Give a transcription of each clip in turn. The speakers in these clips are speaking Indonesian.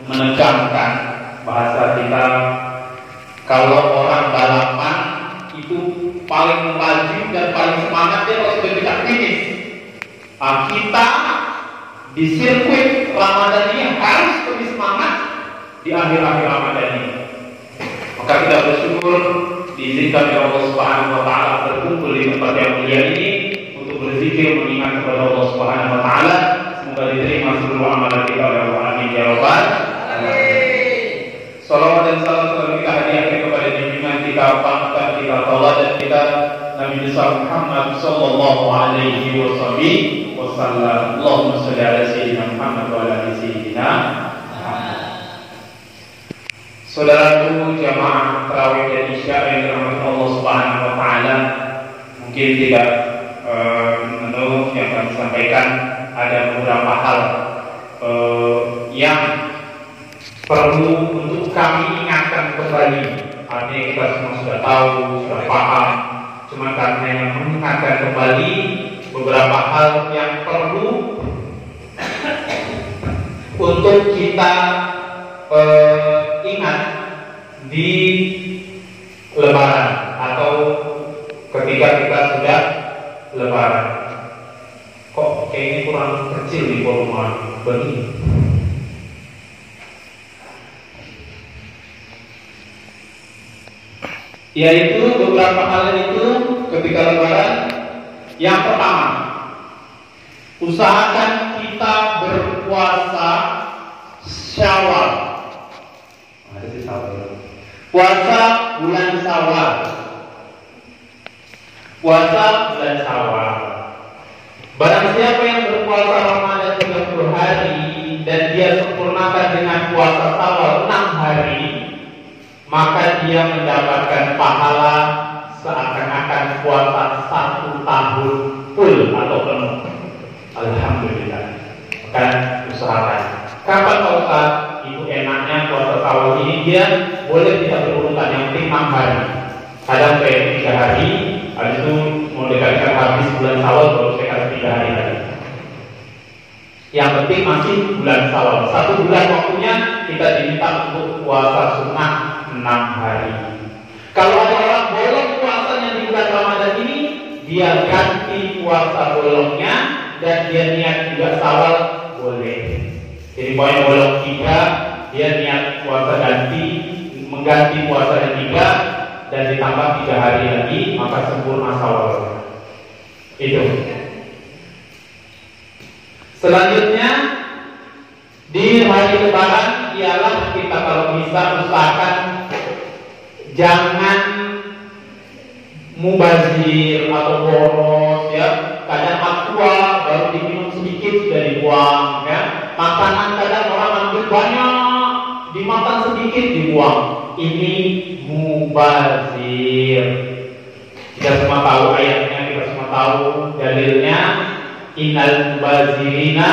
menegangkan bahasa kita. Kalau orang balapan itu paling laju dan paling semangat dia kalau sudah dekat finish. Kita di sirkuit Ramadan ini harus lebih semangat di akhir-akhir Ramadan ini. Maka kita bersyukur diizinkan oleh Allah Subhanahu wa taala berkumpul di tempat yang mulia ini untuk berzikir mengingat kepada Allah Subhanahu wa taala. Semoga diterima seluruh amalan kita oleh Allah. Amin ya rabbal alamin. Salawat dan salam selalu kita hadiahkan kepada junjungan kita, panutan kita, tauladan kita, Nabi besar Muhammad sallallahu alaihi wasallam. Allahumma shalli ala sayyidina Muhammad wa ala ali sayyidina Muhammad. Saudaraku jamaah tarawih dan isya yang dirahmati Allah Subhanahu wa taala, mungkin tidak menurut yang kami sampaikan, ada beberapa hal yang perlu untuk kami ingatkan kembali. Artinya kita semua sudah tahu, sudah paham, cuma karena yang mengingatkan kembali beberapa hal yang perlu untuk kita ingat di Lebaran atau ketika kita sudah Lebaran. Kok kayaknya kurang kecil di volume begini. Yaitu beberapa hal itu ketika Lebaran. Yang pertama, usahakan kita berpuasa Syawal. Puasa bulan Syawal. Puasa bulan Syawal. Barang siapa yang berpuasa Ramadan 30 hari dan dia sempurnakan dengan puasa Syawal 6 hari, maka dia mendapatkan pahala seakan-akan puasa 1 tahun full atau penuh. Alhamdulillah. Maka usahakan. Kapan Pak Ustaz? Itu enaknya puasa Syawal ini dia boleh tidak berurutan, yang penting 6 hari. Kadang saya 3 hari, habis itu mau dekatkan habis bulan Syawal baru saya kasih 3 hari lagi. Yang penting masih bulan Syawal. 1 bulan waktunya kita diminta untuk puasa sunnah 6 hari. Kalau ada orang bolong puasanya di bulan Ramadan ini, dia ganti puasa bolongnya dan dia niat juga Syawal, boleh. Jadi pokoknya bolong 3, dia niat puasa ganti, mengganti puasanya 3 dan ditambah 3 hari lagi, maka sempurna Syawal. Itu. Selanjutnya di hari Lebaran ialah kita kalau bisa usahakan jangan mubazir atau boros ya. Kadang aqua baru diminum sedikit sudah dibuang ya. Makanan kadang orang ambil banyak, dimakan sedikit dibuang. Ini mubazir. Kita semua tahu ayatnya, kita semua tahu dalilnya. Innal mubazirina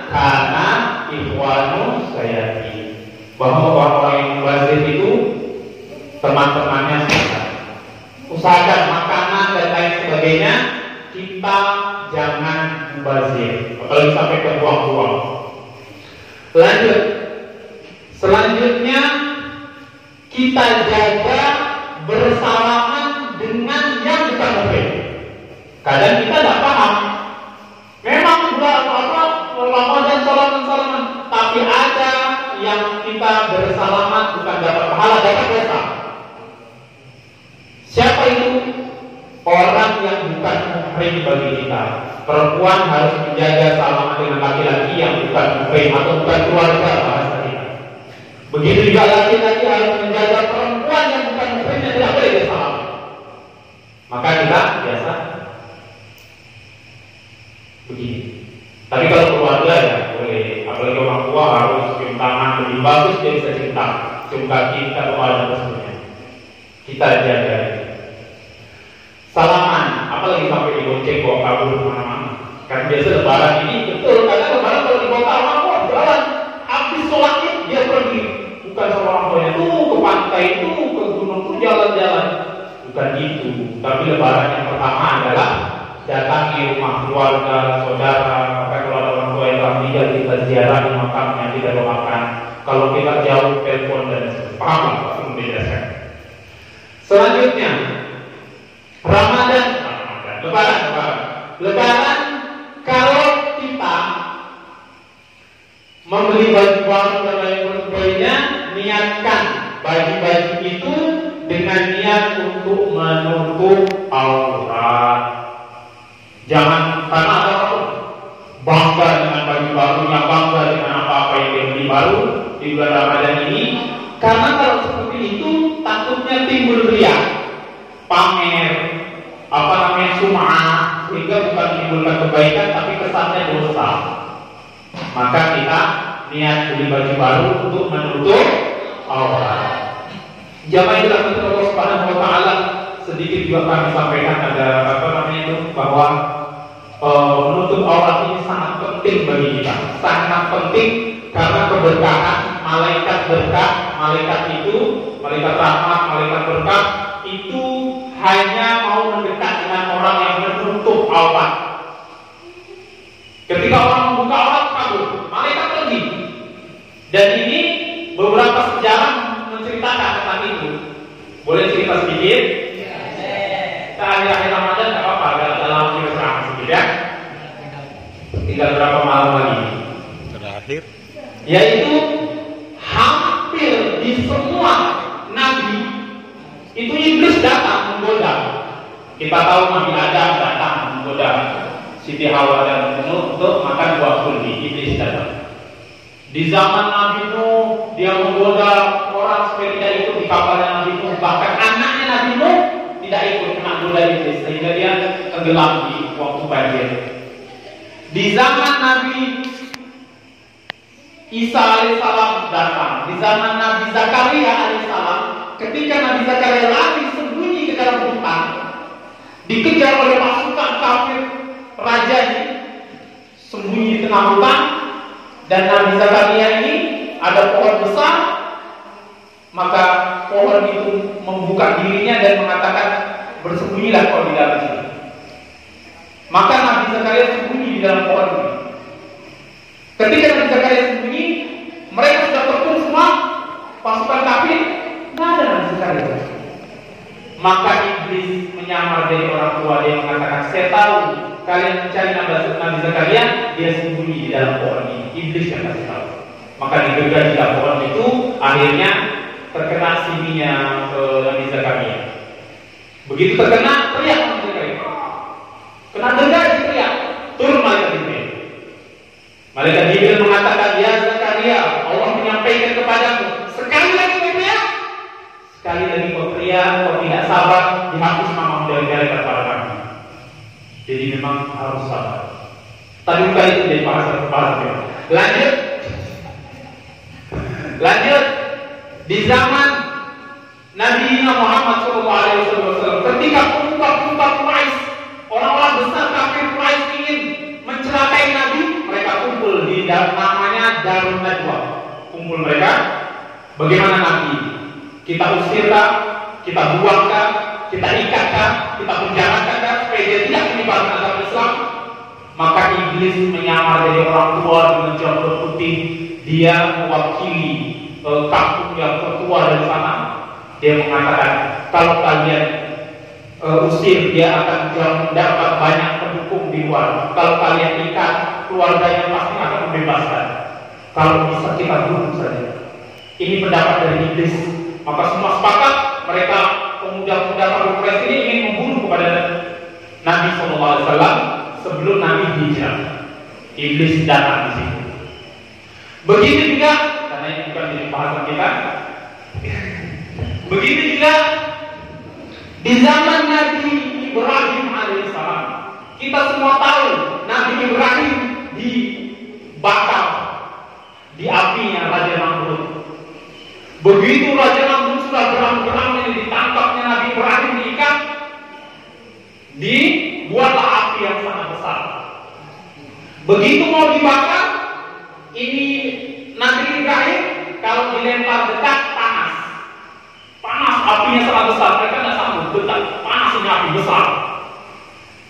kana ikhwanu sayatin. Bahwa orang-orang yang mubazir itu teman-temannya setan. Usahakan makanan dan lain sebagainya kita jangan mubazir, apalagi sampai terbuang-buang. Lanjut. Selanjutnya kita jaga bersalaman dengan yang kita mungkin. Kadang kita tidak paham. Memang bulan Ramadan salaman, tapi ada yang kita bersalaman bukan dapat pahala, dapat dosa. Siapa itu? Orang yang bukan muhrim bagi kita. Perempuan harus menjaga salaman dengan laki-laki yang bukan muhrim atau bukan keluarga bahasa kita. Begitu juga laki-laki harus menjaga perempuan yang bukan muhrim yang tidak boleh bersalaman. Maka kita biasa begini. Tapi kalau keluarga ya boleh. Apalagi orang tua harus cium tangan lebih bagus, dia bisa cium kaki, kita doa dan sebagainya. Kita jaga. Salaman, apalagi sampai dibonceng bawa kabur kemana-mana. Kan biasa Lebaran ini betul. Karena Lebaran kalau di kota orang jalan, habis sholat dia pergi. Bukan sama orang tuanya tuh ke pantai tuh ke gunung tuh jalan-jalan. Bukan itu. Tapi Lebaran yang pertama adalah datangi rumah keluarga, saudara. Maka kalau ada orang tua yang telah meninggal, kita ziarah di makamnya, kita doakan. Kalau kita jauh telepon dan paham apa yang membedakan. Selanjutnya Ramadan, Lebaran. Kalau kita membeli baju baru dan lain sebagainya, niatkan baju-baju itu dengan niat untuk menutup aurat. Jangan karena ada orang bangga dengan baju barunya, bangga dengan apa-apa yang dia beli baru di bulan Ramadan ini. Karena kalau seperti itu takutnya timbul riya, pamer, sum'ah, sehingga bukan menimbulkan kebaikan tapi kesannya dosa. Maka kita niat beli baju baru untuk menutup aurat. Jamaah yang dirahmati Allah Subhanahu wa taala, sedikit juga kami sampaikan ada bahwa menutup aurat ini sangat penting bagi kita. Sangat penting karena keberkahan malaikat berkah, malaikat rahmat, malaikat berkah itu hanya mau mendekat dengan orang yang menutup aurat. Ketika orang membuka aurat kabur, malaikat pergi. Dan ini beberapa sejarah menceritakan tentang itu. Boleh cerita sedikit? Kita akhir Ramadan nggak apa-apa, agak dalam kira-kira sedikit ya. Tinggal berapa malam lagi? Terakhir. Yaitu hampir di semua nabi itu iblis datang menggoda. Kita tahu Nabi Adam datang menggoda Siti Hawa dan Nuh untuk makan buah kuldi. Iblis datang. Di zaman Nabi Nuh dia menggoda orang supaya tidak ikut di kapalnya Nabi Nuh. Bahkan anaknya Nabi Nuh tidak ikut, kena goda iblis sehingga dia tenggelam di waktu banjir. Di zaman Nabi Isa alaihissalam datang. Di zaman Nabi Zakaria alaihissalam, ketika Nabi Zakaria lari sembunyi ke dalam hutan, dikejar oleh pasukan kafir raja ini, sembunyi di tengah hutan, dan Nabi Zakaria ini ada pohon besar, maka pohon itu membuka dirinya dan mengatakan, bersembunyilah kau di dalam sini. Maka Nabi Zakaria sembunyi di dalam pohon ini. Ketika Nabi Zakaria sembunyi, mereka sudah terkumpul semua pasukan kafir, tidak ada Nabi Zakaria. Maka iblis menyamar dari orang tua, dia mengatakan, saya tahu kalian mencari Nabi Zakaria, dia sembunyi di dalam pohon ini. Iblis yang kasih tahu. Maka digegar di dalam pohon itu, akhirnya terkena sininya Nabi Zakaria. Begitu terkena, teriak Nabi Zakaria. Kena gegar, teriak. Turun malaikat Jibril. Malaikat Jibril mengatakan, ya Zakaria, Allah menyampaikan kepadamu, sekali lagi kau teriak, sekali lagi kau teriak, kau tidak sabar, dihapus nama dari kepada kami. Jadi memang harus sabar. Tapi bukan itu jadi bahasan. Lanjut. Di zaman Nabi Muhammad SAW, ketika pemuka Quraisy, orang-orang besar kafir Quraisy ingin mencelakai Nabi, mereka kumpul di namanya Darun Najwa. Kumpul mereka, bagaimana Nabi? Kita usirkah? Kita buangkah? Kita ikatkah? Kita penjarakan supaya dia tidak menyebarkan agama Islam? Maka iblis menyamar dari orang tua dengan jambul putih. Dia mewakili kampung yang tertua dari sana. Dia mengatakan, kalau kalian usir, dia akan mendapat banyak pendukung di luar. Kalau kalian ikat, keluarganya pasti akan membebaskan. Kalau bisa kita bunuh saja. Ini pendapat dari iblis. Maka semua sepakat, mereka pemuda-pemuda Quraisy ini ingin membunuh kepada Nabi SAW sebelum Nabi hijrah. Iblis datang di situ. Begitu juga, karena ini bukan jadi bahasan kita. Begitu juga di zaman Nabi Ibrahim alaihissalam. Kita semua tahu Nabi Ibrahim dibakar di apinya Raja Namrud. Begitu Raja Namrud sudah berang-berang ini, ditangkapnya Nabi Ibrahim, diikat, dibuatlah api yang sangat besar. Begitu mau dibakar, ini Nabi Ibrahim kalau dilempar dekat panas, apinya sangat besar, mereka tidak sanggup dekat, panas ini api besar.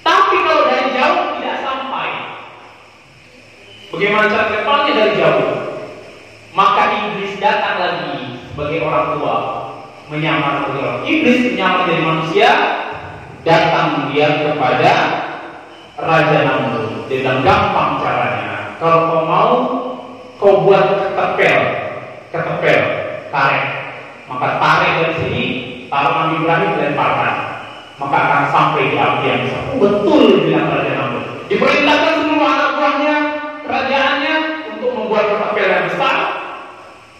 Tapi kalau dari jauh tidak sampai. Bagaimana cara lemparnya dari jauh? Maka iblis datang lagi sebagai orang tua, menyamar sebagai orang. Iblis menyamar jadi manusia, datang dia kepada Raja Namrud dengan gampang caranya. Kalau kau mau, kau buat ketepel, tarik. Maka tarik dari sini, taruh Nabi Ibrahim dan lemparkan. Maka akan sampai di api yang besar. Betul bilang Raja Namrud. Diperintahkan seluruh anak buahnya, kerajaannya untuk membuat ketepel yang besar.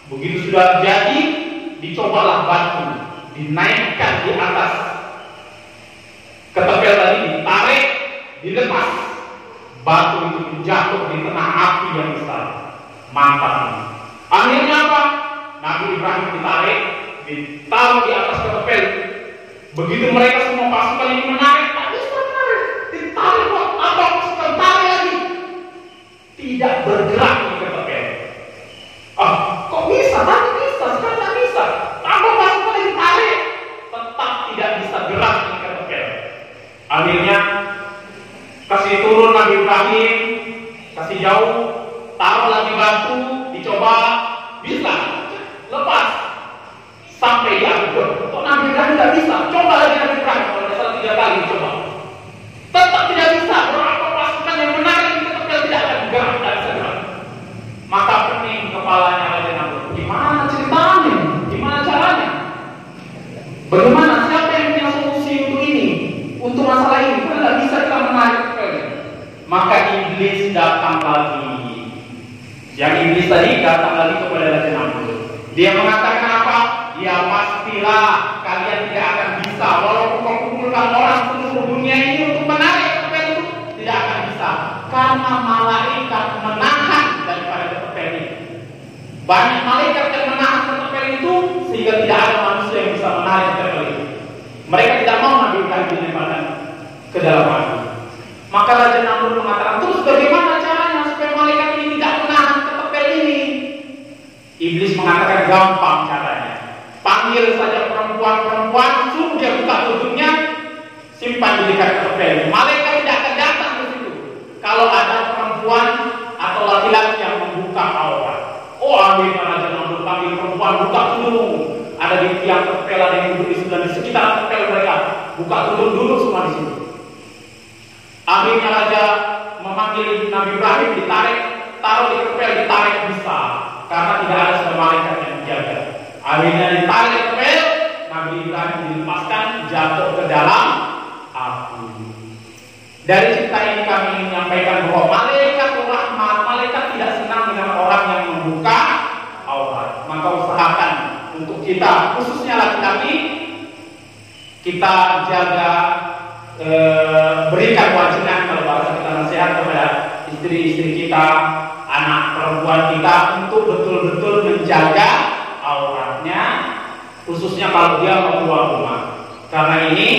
Begitu sudah jadi, dicobalah batu, dinaikkan di atas ketepel tadi, ditarik, dilepas. Batu itu jatuh di tengah api yang besar. Mantap. Akhirnya apa? Nabi Ibrahim ditarik, ditaruh di atas ketepel. Begitu mereka semua pasukan ini menarik, tak bisa menarik. Ditarik kok, apa pasukan tarik lagi? Tidak bergerak di ketepel. Kok bisa? Tadi bisa, sekarang tak bisa. Apa pasukan yang ditarik? Tetap tidak bisa gerak di ketepel. Akhirnya kasih turun Nabi Ibrahim, kasih jauh, taruh lagi batu, dicoba, bisa, lepas, sampai di api. Kok Nabi Ibrahim tidak bisa? Coba lagi Nabi Ibrahim, kalau tidak salah 3 kali coba, tetap tidak bisa. Berapa pasukan yang menarik di ketepel tidak akan gerak, tidak bisa gerak. Maka pening kepalanya Raja Namrud. Gimana ceritanya? Gimana caranya? Bagaimana? Siapa yang punya solusi untuk ini? Untuk masalah ini? Karena tidak bisa kita menarik ketepelnya. Maka iblis datang lagi. Yang iblis tadi datang lagi kepada Raja Namrud. Dia mengatakan apa? Ya pastilah kalian tidak akan bisa. Walaupun kau kumpulkan orang seluruh dunia ini untuk menarik ketepel itu, tidak akan bisa. Karena malaikat menahan daripada ketepel ini. Banyak malaikat yang menahan ketepel itu, sehingga tidak ada manusia yang bisa menarik ketepel itu. Mereka tidak mau Nabi Ibrahim dilemparkan ke dalam api. Maka Raja Namrud mengatakan, terus bagaimana caranya supaya malaikat ini tidak menahan ketepel ini? Iblis mengatakan gampang caranya. Panggil saja perempuan-perempuan, suruh dia buka tutupnya, simpan di dekat ketepel. Malaikat tidak akan datang ke situ kalau ada perempuan atau laki-laki yang membuka aurat. Akhirnya Raja Namrud panggil perempuan, buka dulu. Ada di tiang ketepel, ada yang duduk di sekitar ketepel mereka. Buka duduk semua di situ. Akhirnya Raja memanggil Nabi Ibrahim, ditarik, taruh di ketepel, ditarik bisa. Karena tidak ada sudah malaikat yang menjaga. Akhirnya ditarik ketepel, Nabi Ibrahim dilepaskan, jatuh ke dalam api. Dari cerita ini kami ingin menyampaikan bahwa malaikat rahmat, malaikat tidak senang dengan orang yang membuka aurat. Maka usahakan untuk kita, khususnya laki-laki, kita jaga, berikan kewajiban kalau bahasa kita nasihat kepada istri-istri kita, anak perempuan kita untuk betul-betul menjaga auratnya, khususnya kalau dia mau keluar rumah. Karena ini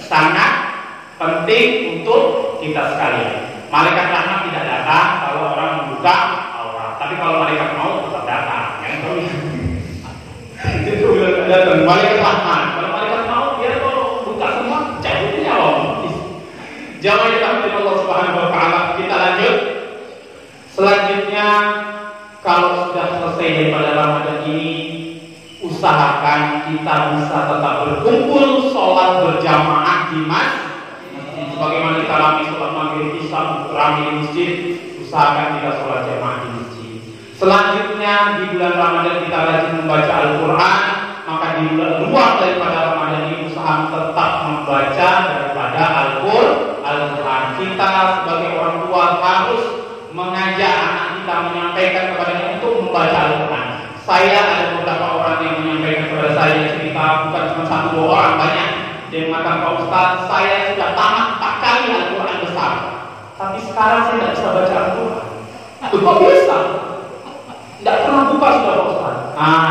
sangat penting untuk kita sekalian. Malaikat rahmat tidak datang kalau orang membuka aurat, tapi kalau malaikat mau tetap datang. Itu datang malaikat rahmat. Kalau malaikat mau dia kalau buka semua cabutnya Allah. Jangan kita Allah Subhanahu Wa Taala. Kita lanjut. Selanjutnya, kalau sudah selesai daripada Ramadan ini, usahakan kita bisa tetap berkumpul, sholat berjamaah di masjid. Sebagaimana kita rame sholat maghrib isya rame di masjid, usahakan kita sholat jamaah di masjid. Selanjutnya, di bulan Ramadan kita rajin membaca Al-Quran. Maka di luar daripada Ramadan ini, usahakan tetap membaca daripada Al-Quran. Kita sebagai orang tua harus mengajak anak kita, menyampaikan kepadanya untuk membaca Al-Quran. Saya ada beberapa orang yang menyampaikan kepada saya cerita, bukan cuma 1-2 orang, banyak. Dia mengatakan, Pak Ustaz, saya sudah tamat 4 kali Al-Quran besar, tapi sekarang saya tidak bisa baca Al-Quran. Kok bisa? Tidak pernah buka sudah Pak Ustaz.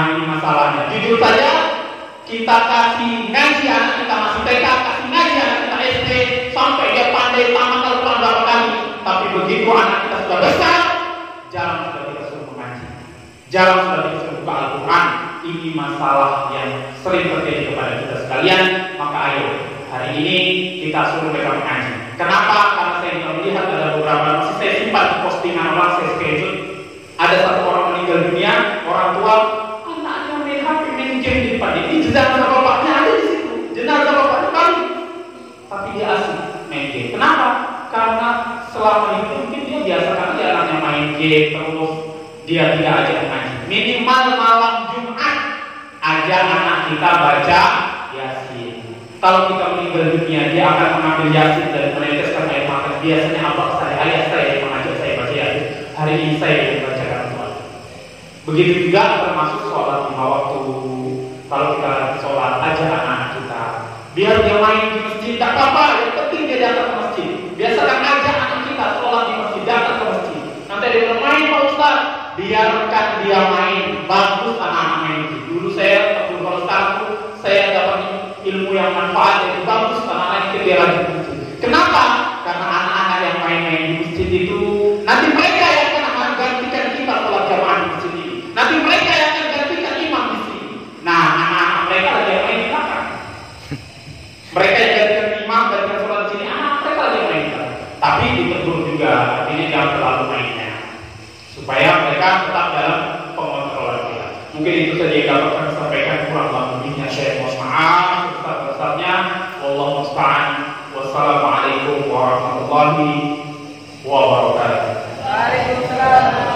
Ini masalahnya. Jujur saja, kita kasih ngaji anak kita masih TK, kasih ngaji anak kita SD, sampai dia pandai tamat Al-Quran berapa kali. Tapi begitu anak kita sudah besar, jarang sudah kita suruh mengaji, jarang sudah kita suruh buka Al-Quran. Ini masalah yang sering terjadi kepada kita sekalian. Maka ayo, hari ini kita suruh mereka mengaji. Kenapa? Karena saya juga melihat ada beberapa, masih saya simpan postingan orang, saya screenshot. Ada 1 orang meninggal dunia, jenazah bapaknya ada di situ, jenazah bapaknya kali, tapi dia asik main game. Kenapa? Karena selama itu mungkin dia biasa kan dia anaknya main game terus dia tidak ajak ngaji. Minimal malam Jumat ajak anak kita baca Yasin. Kalau kita meninggal dunia, dia akan mengambil Yasin dan meneteskan air mata. Biasanya abang saya, ayah saya yang mengajak saya baca Yasin. Hari ini saya yang bacakan sholat. Begitu juga termasuk sholat lima waktu. Kalau kita sholat, ajak anak kita. Biar dia main di masjid, tak apa-apa. Yang penting dia datang ke masjid. Biasakan ajak anak kita sholat di masjid, datang ke masjid. Nanti dia bermain, Pak Ustaz. Biarkan dia main. Bagus anak-anak main. Dulu saya, kalau sekarang saya dapat ilmu yang manfaat itu bagus anak-anak ketika lagi di masjid. Kenapa? Karena anak-anak yang main-main di masjid itu nanti mereka yang akan gantikan kita sholat jamaah di masjid ini. Nanti mereka yang akan gantikan imam di sini. Nah, anak-anak mereka lagi yang main di belakang. Mereka yang gantikan imam, gantikan sholat di sini, anak mereka lagi yang main di belakang. Tapi ditegur juga, artinya jangan terlalu mainnya, supaya mereka tetap dalam pengontrolan kita. Mungkin itu saja yang dapat kami sampaikan, kurang lebihnya saya mohon maaf. Besar-besarnya, wallahu musta'an. Wassalamualaikum warahmatullahi wabarakatuh. Waalaikumsalam.